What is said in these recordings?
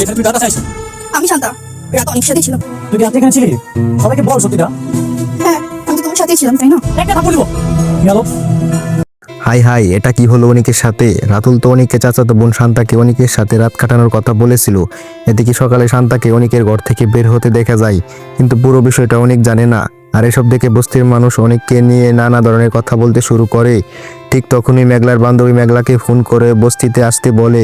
এখানে তুই কাটা চাইছিস? আমি শান্তা, রাত অনেক সাথে ছিলাম। তুই কি রাত্রে এখানে ছিলি? সবাইকে বল সত্যিটা। হ্যাঁ, আমি তো তোমার সাথেই ছিলাম, তাই না? একটা কথা বলবো গেল। হাই হাই, এটা কি হলো অনিকের সাথে? রাতুল তো অনিকের চাচাতো বোন শান্তাকে অনিকের সাথে রাত কাটানোর কথা বলেছিল। এদিকে সকালে শান্তাকে অনিকের ঘর থেকে বের হতে দেখা যায়, কিন্তু পুরো বিষয়টা অনিক জানে না। আর এসব দেখে বস্তির মানুষ অনিককে নিয়ে নানা ধরনের কথা বলতে শুরু করে। ঠিক তখনই মেঘলার বান্ধবী মেঘলাকে ফোন করে বস্তিতে আসতে বলে,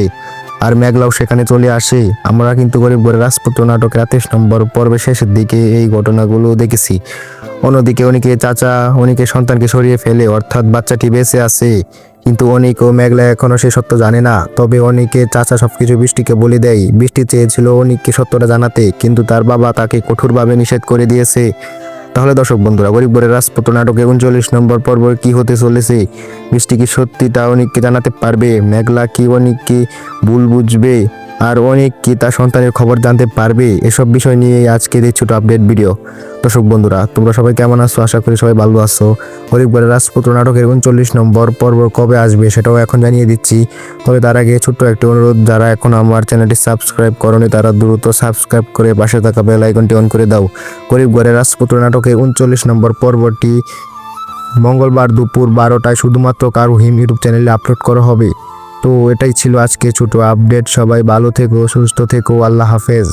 আর মেঘলাও সেখানে চলে আসে। আমরা কিন্তু গরিব ঘরের রাজপুত্র নাটকের 38 নম্বর পর্বের শেষের দিকে এই ঘটনাগুলো দেখেছি। অন্যদিকে অনিকের চাচা অনিকের সন্তানকে সরিয়ে ফেলে, অর্থাৎ বাচ্চাটি বেঁচে আছে, কিন্তু অনিক ও মেঘলা এখনো সে সত্য জানে না। তবে অনিকের চাচা সবকিছু বৃষ্টিকে বলে দেয়। বৃষ্টি চেয়েছিল অনিককে সত্যটা জানাতে, কিন্তু তার বাবা তাকে কঠোরভাবে নিষেধ করে দিয়েছে। তাহলে দর্শক বন্ধুরা, গরিব ঘরের রাজপুত্র নাটকের 39 নম্বর পর্ব কি হতে চলেছে? বৃষ্টি কি সত্যিটা অনিককে জানাতে পারবে? মেঘলা কি অনিককে ভুল বুঝবে? আর অনিক কি তার সন্তানের খবর জানতে পারবে? এসব বিষয় নিয়ে আজকের এই ছোট আপডেট ভিডিও। দর্শক বন্ধুরা, তোমরা সবাই কেমন আছো? আশা করি সবাই ভালো আছো। গরিব ঘরের রাজপুত্র নাটকের 39 নম্বর পর্ব কবে আসবে সেটাও এখন জানিয়ে দিচ্ছি। তবে তার আগে ছোট্ট একটি অনুরোধ, যারা এখন আমার চ্যানেলটি সাবস্ক্রাইব করনি তারা দ্রুত সাবস্ক্রাইব করে পাশে থাকা বেল আইকনটি অন করে দাও। গরিব ঘরের রাজপুত্র নাটকের 39 নম্বর পর্বটি মঙ্গলবার দুপুর 12টায় শুধুমাত্র কারুহিম ইউটিউব চ্যানেলে আপলোড করা হবে। তো এটাই ছিল আজকে ছোট আপডেট। সবাই ভালো থেকো, সুস্থ থেকো, আল্লাহ হাফেজ।